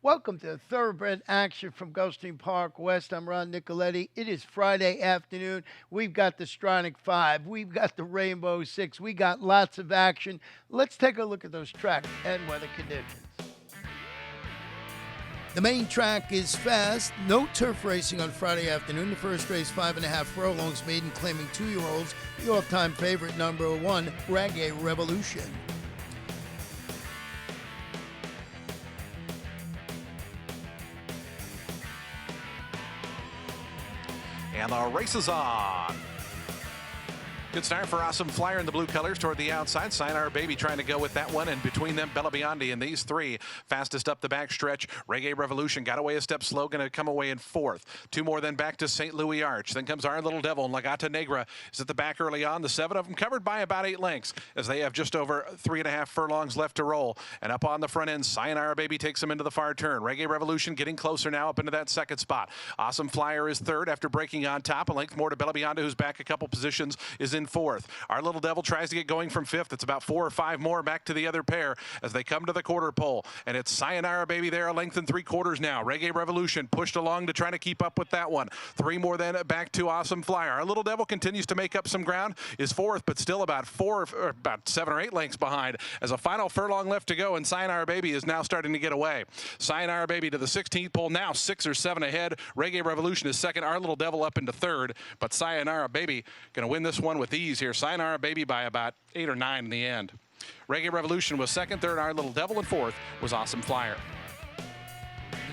Welcome to Thoroughbred Action from Gulfstream Park West. I'm Ron Nicoletti. It is Friday afternoon. We've got the Stronach 5. We've got the Rainbow 6. We got lots of action. Let's take a look at those track and weather conditions. The main track is fast. No turf racing on Friday afternoon. The first race, 5.5 furlongs, maiden claiming 2-year-olds. The off-time favorite, number 1, Reggae Revolution. And the race is on. Good start for Awesome Flyer in the blue colors toward the outside. Sayonara Baby trying to go with that one, and between them, Bella Biondi and these three fastest up the back stretch. Reggae Revolution got away a step slow, going to come away in fourth. Two more then back to St. Louis Arch. Then comes Our Little Devil, and Lagata Negra is at the back early on. The seven of them covered by about 8 lengths as they have just over 3.5 furlongs left to roll. And up on the front end, Sayonara Baby takes them into the far turn. Reggae Revolution getting closer now up into that second spot. Awesome Flyer is third after breaking on top. A length more to Bella Bionda, who's back a couple positions, is in fourth. Our Little Devil tries to get going from fifth. It's about 4 or 5 more back to the other pair as they come to the quarter pole. And it's Sayonara Baby there, a length and 3/4 now. Reggae Revolution pushed along to try to keep up with that one. 3 more then back to Awesome Flyer. Our Little Devil continues to make up some ground, is fourth, but still about 7 or 8 lengths behind as a final furlong left to go, and Sayonara Baby is now starting to get away. Sayonara Baby to the 16th pole, now 6 or 7 ahead. Reggae Revolution is second. Our Little Devil up into third, but Sayonara Baby going to win this one with ease here. Sayonara Baby by about 8 or 9 in the end. Reggae Revolution was second, third Our Little Devil, and fourth was Awesome Flyer.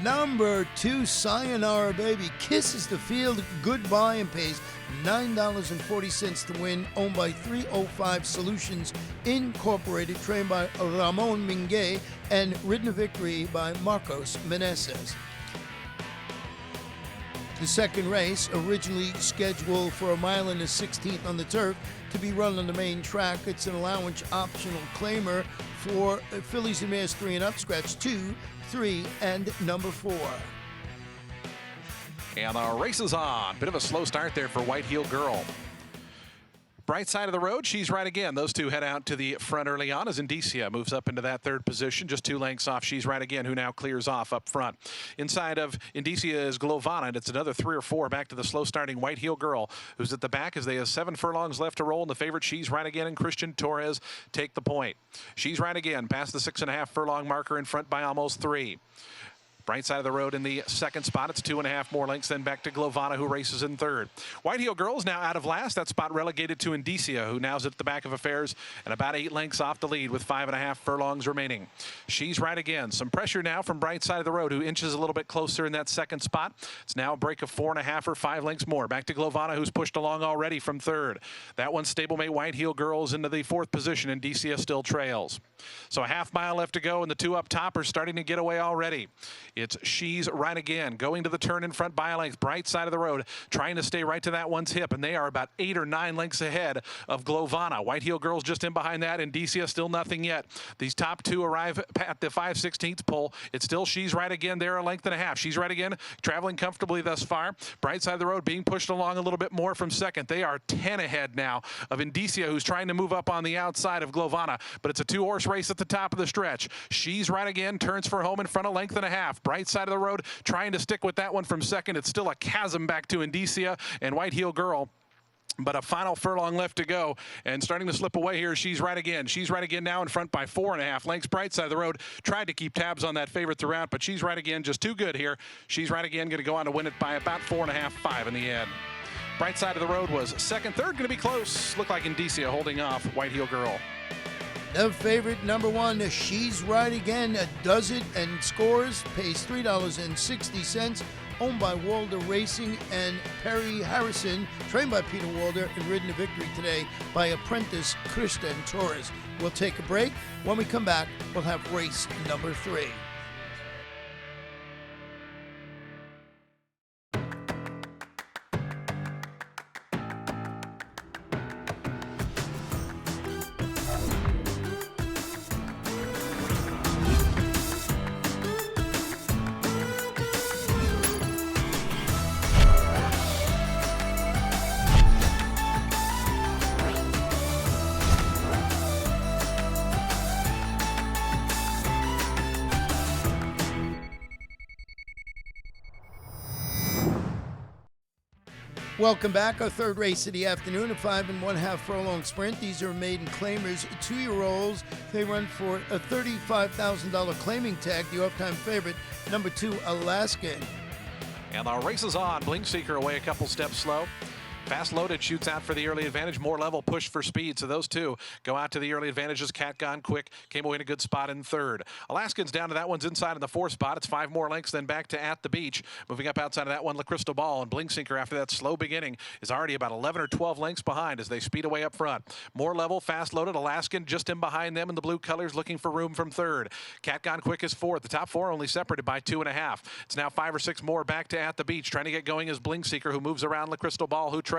Number 2, Sayonara Baby, kisses the field goodbye and pays $9.40 to win, owned by 305 Solutions Incorporated, trained by Ramon Minguet, and ridden to victory by Marcos Meneses. The second race, originally scheduled for 1.16 miles on the turf, to be run on the main track. It's an allowance optional claimer for fillies and mares 3 and up, scratch 2, 3, and number 4. And the race is on. Bit of a slow start there for White Heel Girl. Bright Side of the Road, she's right again. Those two head out to the front early on as Indicia moves up into that third position, just 2 lengths off. She's right again, who now clears off up front. Inside of Indicia is Glovana, and it's another 3 or 4 back to the slow starting White Heel Girl, who's at the back as they have 7 furlongs left to roll. And the favorite, She's Right Again, and Christian Torres take the point. She's Right Again past the 6.5 furlong marker in front by almost 3. Bright Side of the Road in the second spot. It's 2.5 more lengths, then back to Glovana, who races in third. White Heel Girl is now out of last. That spot relegated to Indicia, who now's at the back of affairs and about 8 lengths off the lead with 5.5 furlongs remaining. She's Right Again. Some pressure now from Bright Side of the Road, who inches a little bit closer in that second spot. It's now a break of 4.5 or 5 lengths more. Back to Glovana, who's pushed along already from third. That one, stablemate White Heel Girls into the 4th position. Indicia still trails. So a half mile left to go, and the 2 up top are starting to get away already. It's She's Right Again, going to the turn in front by a length. Bright Side of the Road, trying to stay right to that one's hip, and they are about 8 or 9 lengths ahead of Glovana. White Heel Girls just in behind that, and Indicia still nothing yet. These top 2 arrive at the 5/16 pole. It's still She's Right Again there, a length and a half. She's Right Again, traveling comfortably thus far. Bright Side of the Road being pushed along a little bit more from second. They are 10 ahead now of Indicia, who's trying to move up on the outside of Glovana, but it's a 2-horse race at the top of the stretch. She's Right Again turns for home in front, a length and a half. Bright Side of the Road trying to stick with that one from second. It's still a chasm back to Indicia and White Heel Girl, but a final furlong left to go, and starting to slip away here. She's Right Again. She's Right Again now in front by 4.5 lengths. Bright Side of the Road tried to keep tabs on that favorite throughout, but She's Right Again just too good here. She's Right Again going to go on to win it by about 4.5, 5 in the end. Bright Side of the Road was second, third going to be close. Looked like Indicia holding off White Heel Girl. The favorite, number 1, She's Right Again, does it and scores, pays $3.60, owned by Walder Racing and Perry Harrison, trained by Peter Walder, and ridden to victory today by apprentice Christian Torres. We'll take a break. When we come back, we'll have race number 3. Welcome back. Our third race of the afternoon, a 5 1/2 furlong sprint. These are maiden claimers, 2-year-olds. They run for a $35,000 claiming tag. The off-time favorite, number 2, Alaskan. And the race is on. Blink Seeker away a couple steps slow. Fast Loaded shoots out for the early advantage. More Level push for speed. So those two go out to the early advantages. Cat Gone Quick came away in a good spot in third. Alaskan's down to that one's inside in the 4th spot. It's 5 more lengths then back to At the Beach. Moving up outside of that one, La Crystal Ball. And Blink Sinker, after that slow beginning, is already about 11 or 12 lengths behind as they speed away up front. More Level, Fast Loaded, Alaskan just in behind them in the blue colors, looking for room from third. Cat Gone Quick is 4th. The top 4 only separated by 2.5. It's now 5 or 6 more back to At the Beach. Trying to get going is Blink Seeker, who moves around La Crystal Ball, who trails.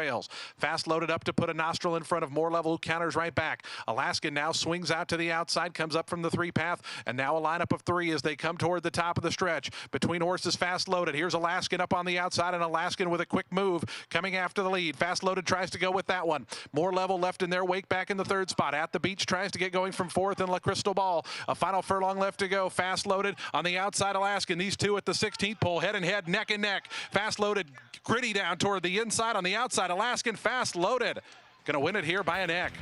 Fast Loaded up to put a nostril in front of More Level, who counters right back. Alaskan now swings out to the outside, comes up from the 3 path, and now a lineup of 3 as they come toward the top of the stretch. Between horses, Fast Loaded. Here's Alaskan up on the outside, and Alaskan with a quick move coming after the lead. Fast Loaded tries to go with that one. More Level left in their wake back in the 3rd spot. At the Beach tries to get going from 4th, and La Crystal Ball. A final furlong left to go. Fast Loaded on the outside, Alaskan. These two at the 16th pole, head and head, neck and neck. Fast Loaded gritty down toward the inside. On the outside, Alaskan. Fast Loaded going to win it here by a neck.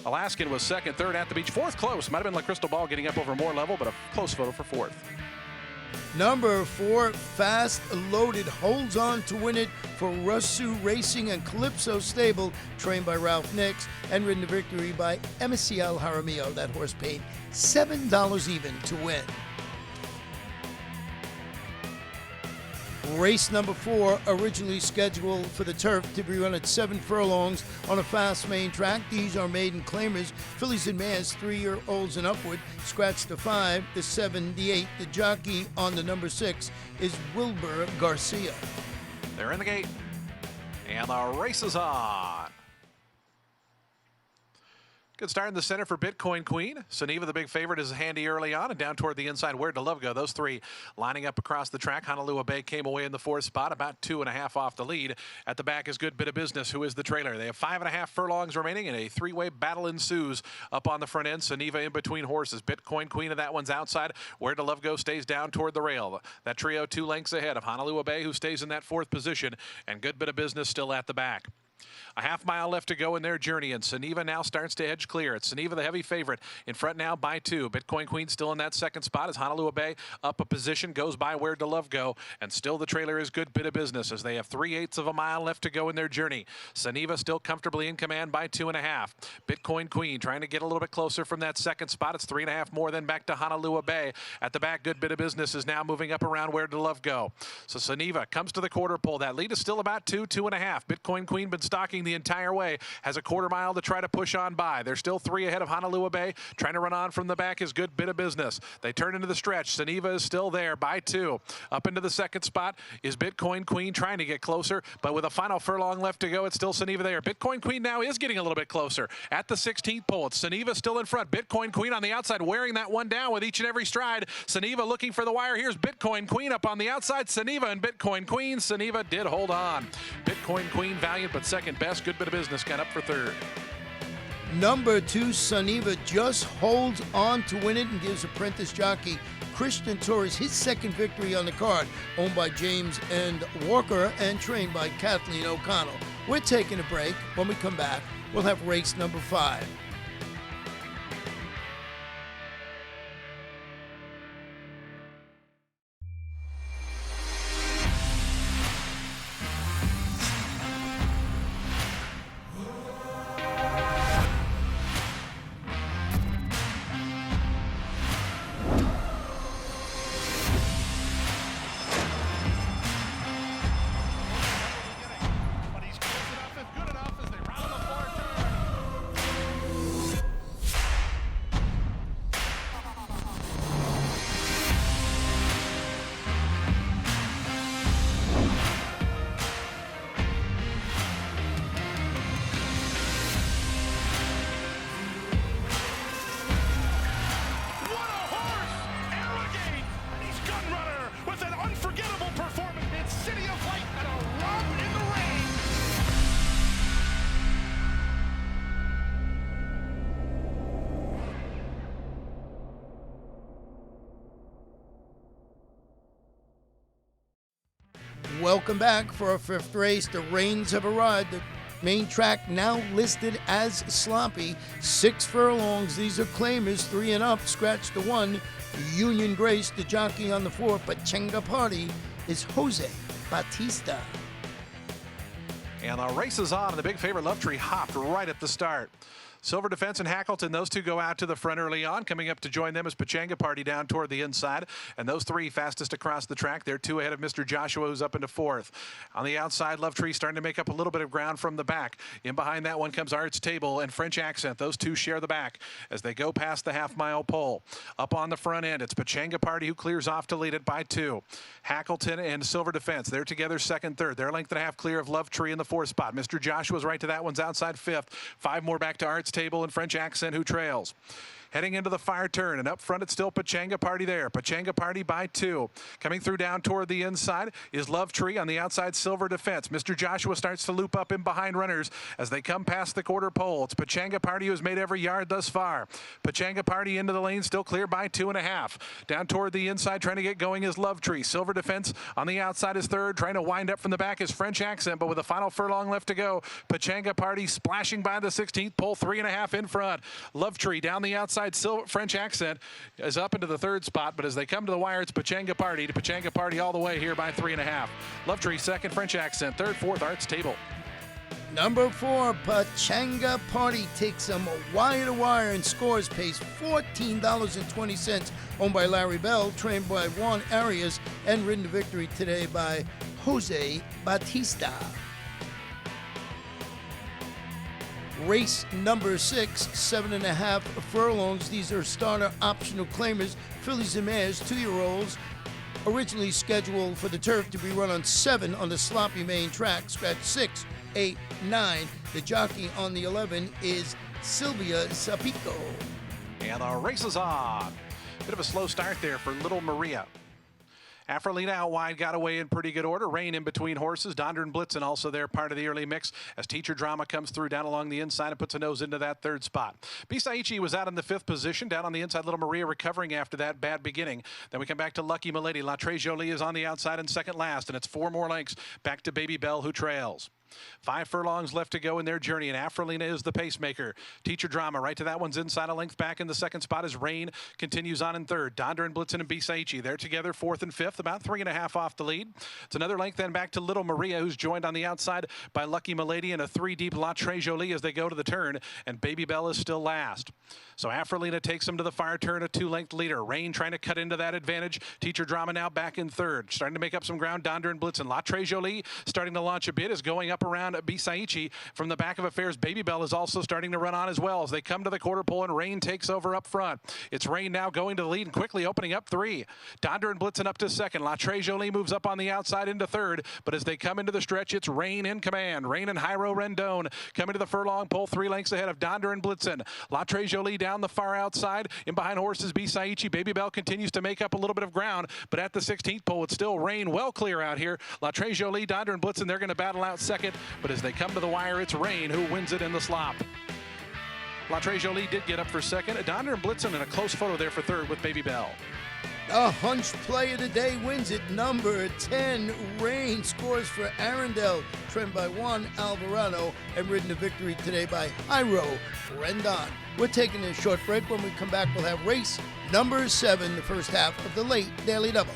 Alaskan was 2nd, 3rd At the Beach. 4th close. Might have been La Crystal Ball getting up over More Level, but a close photo for 4th. Number 4, Fast Loaded, holds on to win it for Rusu Racing and Calypso Stable, trained by Ralph Nix and ridden to victory by Emicial Jaramillo. That horse paid $7 even to win. Race number 4, originally scheduled for the turf to be run at 7 furlongs on a fast main track. These are maiden claimers, fillies and mares, 3-year-olds and upward. Scratch the 5, the 7, the 8. The jockey on the number 6 is Wilbur Garcia. They're in the gate, and the race is on. Good start in the center for Bitcoin Queen. Suniva, the big favorite, is handy early on, and down toward the inside, Where'd the Love Go? Those 3 lining up across the track. Honolulu Bay came away in the 4th spot, about 2.5 off the lead. At the back is Good Bit of Business, who is the trailer. They have 5.5 furlongs remaining, and a 3-way battle ensues up on the front end. Suniva in between horses. Bitcoin Queen, and that one's outside. Where'd the Love Go stays down toward the rail. That trio 2 lengths ahead of Honolulu Bay, who stays in that 4th position, and Good Bit of Business still at the back. A half-mile left to go in their journey, and Suniva now starts to edge clear. It's Suniva, the heavy favorite, in front now by 2. Bitcoin Queen still in that 2nd spot as Honolulu Bay up a position, goes by Where'd the Love Go, and still the trailer is Good Bit of Business as they have 3/8 of a mile left to go in their journey. Suniva still comfortably in command by 2.5. Bitcoin Queen trying to get a little bit closer from that 2nd spot. It's 3.5 more than back to Honolulu Bay. At the back, Good Bit of Business is now moving up around Where'd the Love Go. So Suniva comes to the quarter pole. That lead is still about 2.5. Bitcoin Queen been stalking the entire way, has a quarter mile to try to push on by. They're still 3 ahead of Honolulu Bay. Trying to run on from the back is Good Bit of Business. They turn into the stretch. Suniva is still there by 2. Up into the 2nd spot is Bitcoin Queen trying to get closer, but with a final furlong left to go, it's still Suniva there. Bitcoin Queen now is getting a little bit closer. At the 16th pole, it's Suniva still in front. Bitcoin Queen on the outside, wearing that one down with each and every stride. Suniva looking for the wire. Here's Bitcoin Queen up on the outside. Suniva and Bitcoin Queen. Suniva did hold on. Bitcoin Queen valiant, but second best. Good Bit of Business got up for 3rd. Number 2, Suniva, just holds on to win it and gives apprentice jockey Christian Torres his 2nd victory on the card, owned by James and Walker and trained by Kathleen O'Connell. We're taking a break. When we come back, we'll have race number 5. Welcome back for our fifth race. The reins have arrived. The main track now listed as sloppy. 6 furlongs. These are claimers, 3 and up. Scratch the 1. Union Grace, the jockey on the 4. Pachanga Party is Jose Batista. And the race is on, and the big favorite Love Tree hopped right at the start. Silver Defense and Hackleton, those two go out to the front early on. Coming up to join them is Pachanga Party down toward the inside. And those 3 fastest across the track. They're 2 ahead of Mr. Joshua, who's up into 4th. On the outside, Love Tree starting to make up a little bit of ground from the back. In behind that one comes Arts Table and French Accent. Those 2 share the back as they go past the half-mile pole. Up on the front end, it's Pachanga Party who clears off to lead it by 2. Hackleton and Silver Defense, they're together 2nd, 3rd. They're length and a half clear of Love Tree in the 4th spot. Mr. Joshua's right to that one's outside 5th. 5 more back to Arts Table and French Accent, who trails. Heading into the fire turn, and up front it's still Pachanga Party there. Pachanga Party by 2. Coming through down toward the inside is Love Tree. On the outside, Silver Defense. Mr. Joshua starts to loop up in behind runners as they come past the quarter pole. It's Pachanga Party who has made every yard thus far. Pachanga Party into the lane, still clear by 2.5. Down toward the inside, trying to get going is Love Tree. Silver Defense on the outside is 3rd. Trying to wind up from the back is French Accent, but with a final furlong left to go, Pachanga Party splashing by the 16th pole, 3.5 in front. Love Tree down the outside, French Accent is up into the 3rd spot, but as they come to the wire, it's Pachanga Party to Pachanga Party all the way here by 3.5. Love Tree 2nd, French Accent 3rd, 4th, Arts Table. Number 4, Pachanga Party takes them wire to wire and scores, pays $14.20. Owned by Larry Bell, trained by Juan Arias, and ridden to victory today by Jose Batista. Race number 6, 7.5 furlongs. These are starter optional claimers, fillies and mares, 2-year-olds. Originally scheduled for the turf to be run on 7 on the sloppy main track. Scratch 6, 8, 9. The jockey on the 11 is Silvia Zapico. And the race is on. Bit of a slow start there for Little Maria. Afrolina out wide, got away in pretty good order. Rain in between horses. Donder and Blitzen also there, part of the early mix as Teacher Drama comes through down along the inside and puts a nose into that 3rd spot. Bisaichi was out in the 5th position. Down on the inside, Little Maria recovering after that bad beginning. Then we come back to Lucky Milady. La Très Jolie is on the outside and 2nd last, and it's 4 more lengths back to Baby Bell, who trails. 5 furlongs left to go in their journey, and Afrolina is the pacemaker. Teacher Drama right to that one's inside, a length back in the 2nd spot as Rain continues on in 3rd. Donder and Blitzen and Bisaichi, they're together 4th and 5th, about 3.5 off the lead. It's another length then back to Little Maria, who's joined on the outside by Lucky Milady and a 3 deep La Très Jolie as they go to the turn, and Baby Bell is still last. So Afrolina takes them to the fire turn, a 2-length leader. Rain trying to cut into that advantage. Teacher Drama now back in 3rd, starting to make up some ground. Donder and Blitzen. La Très Jolie starting to launch a bit, is going up around Bisaichi from the back of affairs. Baby Bell is also starting to run on as well as they come to the quarter pole, and Rain takes over up front. It's Rain now going to the lead and quickly opening up 3. Donder and Blitzen up to 2nd. La Très Jolie moves up on the outside into 3rd, but as they come into the stretch, it's Rain in command. Rain and Jairo Rendon coming to the furlong pole, 3 lengths ahead of Donder and Blitzen. La Très Jolie down the far outside. In behind horses, Bisaichi. Baby Bell continues to make up a little bit of ground, but at the 16th pole, it's still Rain well clear out here. La Très Jolie, Donder and Blitzen, they're going to battle out 2nd, but as they come to the wire, it's Rain who wins it in the slop. La Très Jolie did get up for 2nd. Donder and Blitzen in a close photo there for 3rd with Baby Bell. A hunch play of the day wins it. Number 10, Rain, scores for Arundel, trained by Juan Alvarado and ridden to victory today by Jairo Rendon. We're taking a short break. When we come back, we'll have race number 7, the first half of the late Daily Double.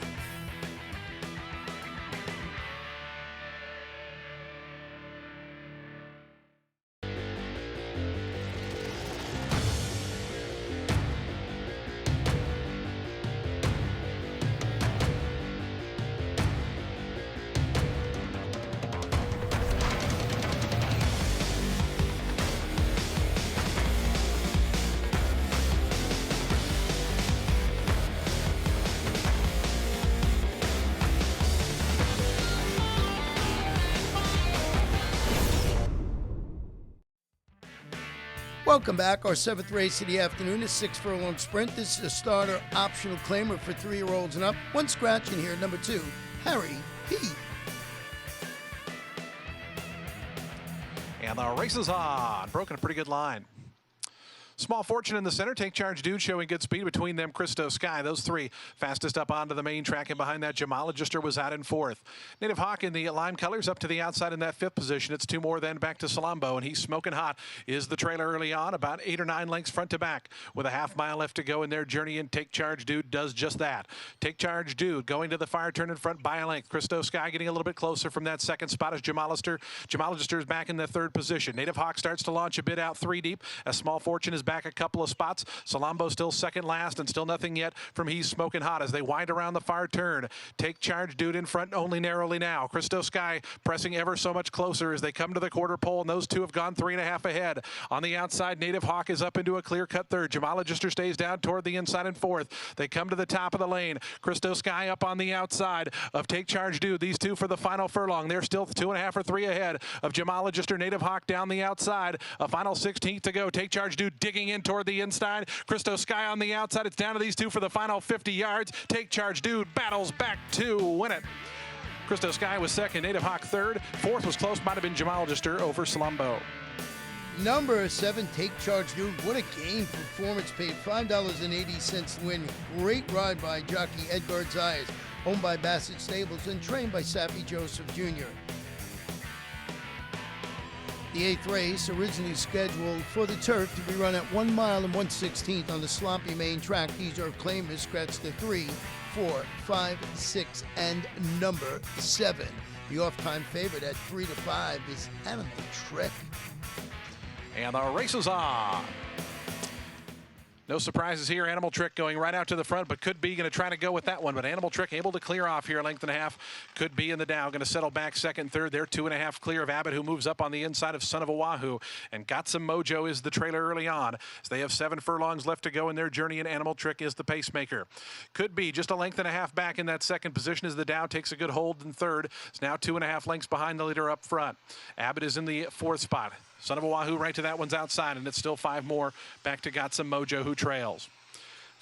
Welcome back. Our 7th race of the afternoon is 6 furlong sprint. This is a starter optional claimer for 3-year-olds and up. 1 scratch in here. Number 2, Harry P. And the race is on. Broken a pretty good line. Small Fortune in the center. Take Charge Dude showing good speed. Between them, Christo Sky. Those three fastest up onto the main track. And behind that, Jamologister was out in fourth. Native Hawk in the lime colors up to the outside in that fifth position. It's two more then back to Salambo. And he's smoking hot. Is the trailer early on. About 8 or 9 lengths front to back. With a half mile left to go in their journey. And Take Charge Dude does just that. Take Charge Dude going to the fire turn in front by a length. Christo Sky getting a little bit closer from that second spot as Jamologister. Jamologister is back in the third position. Native Hawk starts to launch a bit out 3 deep. A Small Fortune is back a couple of spots. Salambo still second last and still nothing yet from He's Smoking Hot as they wind around the far turn. Take Charge Dude in front only narrowly now. Christo Sky pressing ever so much closer as they come to the quarter pole, and those two have gone 3.5 ahead. On the outside, Native Hawk is up into a clear-cut third. Jamologister stays down toward the inside in fourth. They come to the top of the lane. Christo Sky up on the outside of Take Charge Dude. These two for the final furlong. They're still 2.5 or 3 ahead of Jamologister. Native Hawk down the outside. A final 16th to go. Take Charge Dude digging in toward the inside. Christo Sky on the outside. It's down to these two for the final 50 yards. Take Charge Dude battles back to win it. Christo Sky was second. Native Hawk third. Fourth was close. Might have been Jamologister over Salambo. Number 7, Take Charge Dude. What a game. Performance paid $5.80 to win. Great ride by jockey Edgar Zayas. Owned by Bassett Stables and trained by Sappy Joseph Jr. The 8th race, originally scheduled for the turf to be run at 1 mile and 1/16 on the sloppy main track. These are claimed to scratch the 3, 4, 5, 6, and number 7. The off-time favorite at 3 to 5 is Animal Trick. And the race is on. No surprises here. Animal Trick going right out to the front, but Could Be going to try to go with that one. But Animal Trick able to clear off here, a length and a half. Could Be in the Dow. Going to settle back second, third. They're 2.5 clear of Abbott, who moves up on the inside of Son of Oahu. And Got Some Mojo is the trailer early on. So they have 7 furlongs left to go in their journey, and Animal Trick is the pacemaker. Could Be just a length and a half back in that second position as the Dow takes a good hold in third. It's now 2.5 lengths behind the leader up front. Abbott is in the fourth spot. Son of Oahu right to that one's outside, and it's still 5 more back to Got Some Mojo, who trails.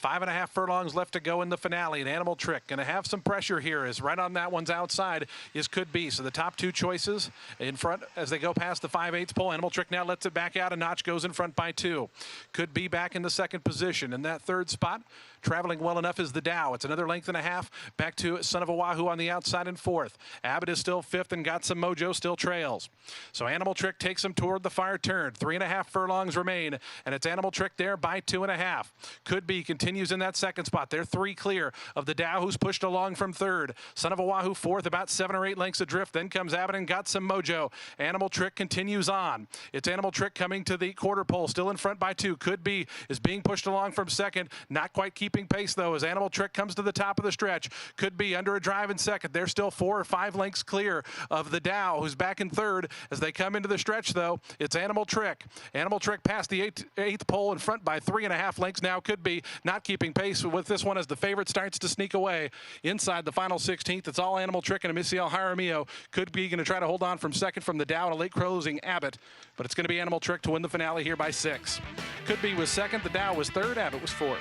5.5 furlongs left to go in the finale. An Animal Trick going to have some pressure here as right on that one's outside is Could Be. So the top 2 choices in front as they go past the 5/8 pole. Animal Trick now lets it back out a notch, goes in front by 2. Could Be back in the second position. In that third spot, traveling well enough is the Dow. It's another length and a half back to Son of Oahu on the outside in fourth. Abbott is still fifth, and Got Some Mojo still trails. So Animal Trick takes him toward the fire turn. 3.5 furlongs remain, and it's Animal Trick there by 2.5. Could Be continues in that second spot. They're 3 clear of the Dow, who's pushed along from third. Son of Oahu fourth, about 7 or 8 lengths adrift. Then comes Abbott and Got Some Mojo. Animal Trick continues on. It's Animal Trick coming to the quarter pole, still in front by 2. Could Be is being pushed along from second, not quite keeping pace though as Animal Trick comes to the top of the stretch. Could Be under a drive in second. They're still 4 or 5 lengths clear of the Dow, who's back in third. As they come into the stretch though, it's Animal Trick. Animal Trick past the 8th pole in front by 3.5 lengths now. Could Be not keeping pace with this one as the favorite starts to sneak away inside the final 16th. It's all Animal Trick and Amicia Jaramillo. Could Be going to try to hold on from second from the Dow and a late closing Abbott, but it's going to be Animal Trick to win the finale here by 6. Could Be was second, the Dow was third, Abbott was fourth.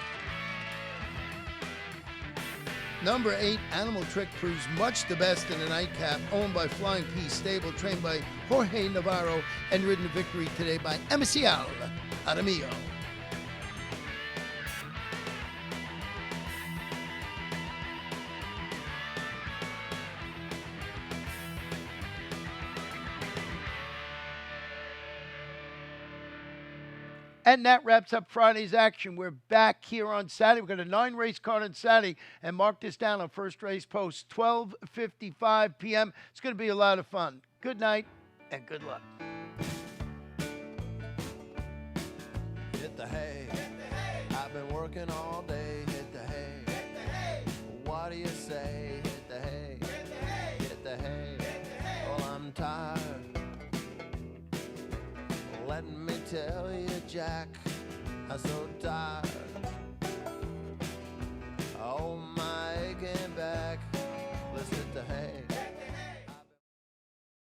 Number 8, Animal Trick proves much the best in a nightcap, owned by Flying P Stable, trained by Jorge Navarro, and ridden to victory today by Amicia Jaramillo. And that wraps up Friday's action. We're back here on Saturday. We've got a 9-race card on Saturday, and mark this down on First Race Post, 12:55 p.m. It's going to be a lot of fun. Good night and good luck. Hit the hay. I've been working all day. Hit the hay. What do you say? Hit the hay. Hit the hay. Well, I'm tired. Let me tell you, Jack, I'm so tired.